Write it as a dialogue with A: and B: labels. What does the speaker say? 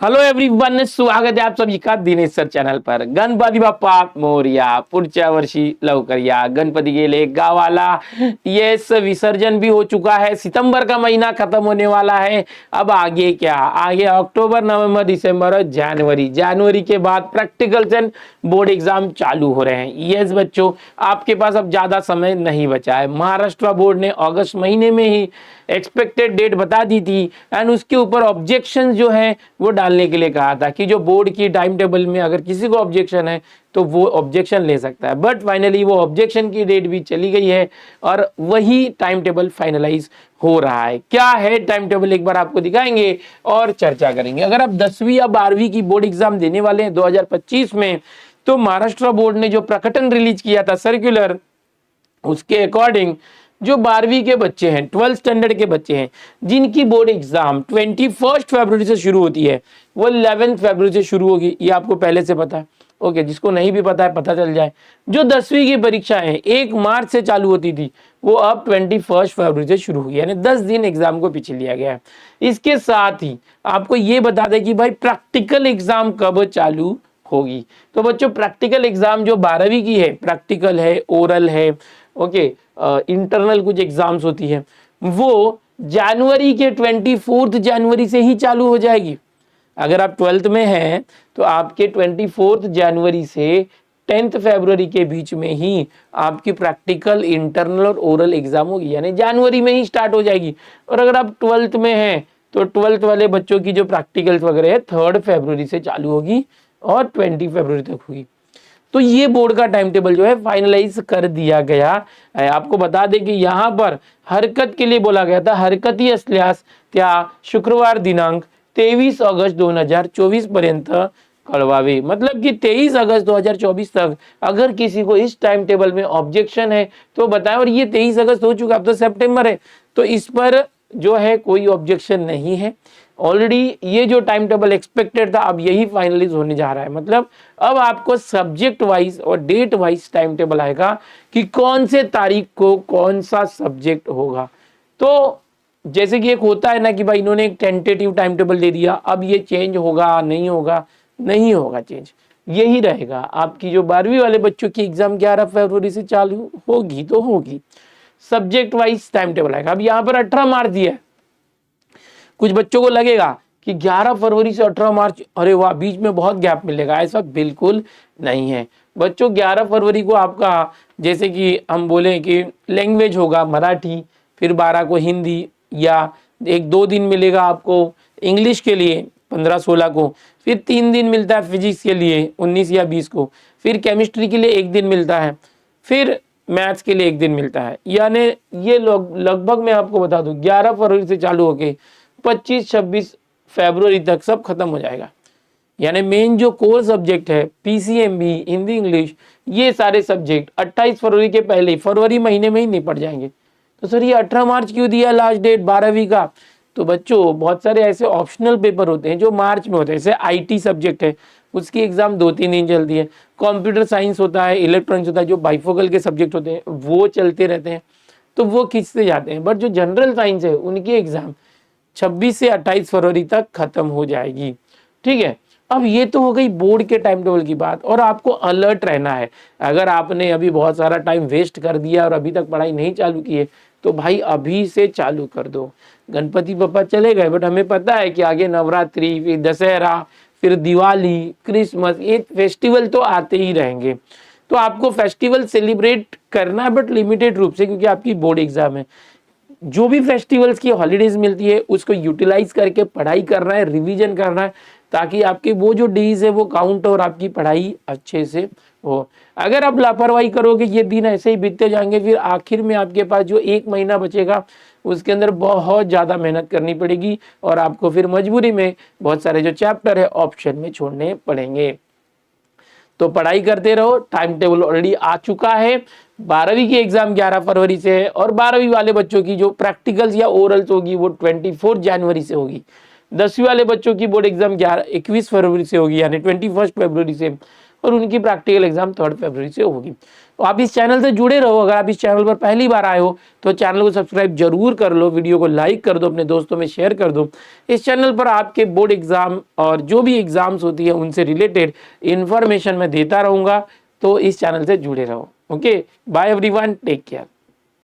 A: Hello everyone, स्वागत आहे आप सभी का दिनेश सर चॅनल पर। गणपती बाप्पा मोरया। पुढच्या वर्षी लवकर या, गणपति गेले गावाला। यस, विसर्जन भी हो चुका है, सितंबर का महीना खत्म होने वाला है। अब आगे क्या, आगे अक्टूबर, नवंबर, दिसंबर और जनवरी। जनवरी के बाद प्रैक्टिकल्स एंड बोर्ड एग्जाम चालू हो रहे हैं। यस बच्चों, आपके पास अब ज्यादा समय नहीं बचा है। महाराष्ट्र बोर्ड ने अगस्त महीने में ही एक्सपेक्टेड डेट बता दी थी एंड उसके ऊपर ऑब्जेक्शन जो है वो डालने के लिए कहा था कि जो बोर्ड की टाइम टेबल में अगर किसी को ऑब्जेक्शन है तो वो ऑब्जेक्शन ले सकता है। बट फाइनली वो ऑब्जेक्शन की डेट भी चली गई है और वही टाइम टेबल फाइनलाइज हो रहा है। क्या है टाइम टेबल, एक बार आपको दिखाएंगे और चर्चा करेंगे। अगर आप 10वीं या 12वीं की बोर्ड एग्जाम देने वाले हैं 2025 में, तो महाराष्ट्र बोर्ड ने जो प्रकटन रिलीज किया था सर्कुलर, उसके अकॉर्डिंग जो 12वीं के बच्चे हैं, 12th स्टैंडर्ड के बच्चे हैं, जिनकी बोर्ड एग्जाम 21 फरवरी से शुरू होती है, वो 11 फरवरी से शुरू होगी। ये आपको पहले से पता है। ओके, जिसको नहीं भी पता है पता चल जाए। जो 10वीं की परीक्षा है 1 मार्च से चालू होती थी, वो अब 21 फरवरी से शुरू हुई, यानी 10 दिन एग्जाम को पीछे लिया गया है। इसके साथ ही आपको ये बता दें कि भाई प्रैक्टिकल एग्जाम कब चालू होगी। तो बच्चों, प्रैक्टिकल एग्जाम जो 12वीं की है, प्रैक्टिकल है, ओरल है, ओके, इंटरनल कुछ एग्जाम्स होती है, वो जनवरी के 24 जनवरी से ही चालू हो जाएगी। अगर आप 12th में हैं तो आपके 24 जनवरी से 10th फरवरी के बीच में ही आपकी प्रैक्टिकल, इंटरनल और ओरल एग्जाम होगी, यानी जनवरी में ही स्टार्ट हो जाएगी। और अगर आप 12th में हैं तो 12th वाले बच्चों की जो प्रैक्टिकल्स वगैरह है 3rd फरवरी से चालू होगी और 20 फरवरी तक होगी। तो ये बोर्ड का टाइम टेबल जो है फाइनलाइज कर दिया गया है। आपको बता दें कि यहाँ पर हरकत के लिए बोला गया था, हरकती असल्यास त्या शुक्रवार दिनांक 23 अगस्त 2024 पर्यंत कळवावे। मतलब कि 23 अगस्त 2024 तक अगर किसी को इस टाइम टेबल में ऑब्जेक्शन है तो बताएं। और ये 23 अगस्त हो चुका, अब तो सितंबर है, तो इस पर जो है कोई ऑब्जेक्शन नहीं है। ऑलरेडी ये जो टाइम टेबल एक्सपेक्टेड था, अब यही फाइनलाइज होने जा रहा है। मतलब अब आपको सब्जेक्ट वाइज और डेट वाइज टाइम टेबल आएगा कि कौन से तारीख को कौन सा सब्जेक्ट होगा। तो जैसे कि एक होता है ना कि भाई इन्होंने एक टेंटेटिव टाइम टेबल दे दिया, अब ये चेंज होगा नहीं होगा, नहीं होगा चेंज, यही रहेगा। आपकी जो 12वीं वाले बच्चों की एग्जाम 11 फरवरी से चालू होगी तो होगी, सब्जेक्ट वाइज टाइम टेबल आएगा। अब यहाँ पर 18 मार्च दिया है, कुछ बच्चों को लगेगा कि 11 फरवरी से 18 मार्च, अरे वाह, बीच में बहुत गैप मिलेगा। ऐसा बिल्कुल नहीं है बच्चों। 11 फरवरी को आपका, जैसे कि हम बोले कि लैंग्वेज होगा मराठी, फिर 12 को हिंदी, या 1-2 दिन मिलेगा आपको इंग्लिश के लिए 15-16 को, फिर 3 दिन मिलता है फिजिक्स के लिए 19 या 20 को, फिर केमिस्ट्री के लिए 1 दिन मिलता है, फिर मैथ्स के लिए 1 दिन मिलता है। यानी ये लगभग मैं आपको बता दूं 11 फरवरी से चालू होके 25-26 फरवरी तक सब खत्म हो जाएगा। यानी मेन जो कोर सब्जेक्ट है पीसीएमबी, हिंदी, इंग्लिश, ये सारे सब्जेक्ट 28 फरवरी के पहले फरवरी महीने में ही निपट जाएंगे। तो सर ये 18 मार्च क्यों दिया लास्ट डेट 12वीं का? तो बच्चों, बहुत सारे ऐसे ऑप्शनल पेपर होते हैं जो मार्च में होते हैं। जैसे आईटी सब्जेक्ट है, उसकी एग्जाम 2-3 दिन चलती है। कंप्यूटर साइंस होता है, इलेक्ट्रॉनिक्स होता है, जो बाइफोकल के सब्जेक्ट होते हैं वो चलते रहते हैं, तो वो खींचते जाते हैं। बट जो जनरल साइंस है उनकी एग्जाम 26 से 28 फरवरी तक खत्म हो जाएगी। ठीक है, अब ये तो हो गई बोर्ड के टाइम टेबल की बात। और आपको अलर्ट रहना है। अगर आपने अभी बहुत सारा टाइम वेस्ट कर दिया और अभी तक पढ़ाई नहीं चालू की है, तो भाई अभी से चालू कर दो। गणपति बप्पा चले गए, बट हमें पता है कि आगे नवरात्रि, फिर दशहरा, फिर दिवाली, क्रिसमस, ये फेस्टिवल तो आते ही रहेंगे। तो आपको फेस्टिवल सेलिब्रेट करना है, बट लिमिटेड रूप से, क्योंकि आपकी बोर्ड एग्जाम है। जो भी फेस्टिवल्स की हॉलीडेज मिलती है उसको यूटिलाइज करके पढ़ाई करना है, रिवीजन करना है, ताकि आपके वो जो डेज है वो काउंट और आपकी पढ़ाई अच्छे से हो। अगर आप लापरवाही करोगे, ये दिन ऐसे ही बीतते जाएंगे, फिर आखिर में आपके पास जो 1 महीना बचेगा उसके अंदर बहुत ज़्यादा मेहनत करनी पड़ेगी और आपको फिर मजबूरी में बहुत सारे जो चैप्टर है ऑप्शन में छोड़ने पड़ेंगे। तो पढ़ाई करते रहो। टाइम टेबल ऑलरेडी आ चुका है। 12वीं की एग्जाम 11 फरवरी से है और 12वीं वाले बच्चों की जो प्रैक्टिकल्स या ओरल्स होगी वो 24 जनवरी से होगी। 10वीं वाले बच्चों की बोर्ड एग्जाम 21 फरवरी से होगी, यानी 21 फरवरी से। और उनकी प्रैक्टिकल एग्जाम 3 फरवरी से होगी। तो आप इस चैनल से जुड़े रहो। अगर आप इस चैनल पर पहली बार आए हो तो चैनल को सब्सक्राइब जरूर कर लो, वीडियो को लाइक कर दो, अपने दोस्तों में शेयर कर दो। इस चैनल पर आपके बोर्ड एग्जाम और जो भी एग्जाम्स होती है उनसे रिलेटेड इन्फॉर्मेशन मैं देता रहूँगा, तो इस चैनल से जुड़े रहो। Okay, bye everyone, take care.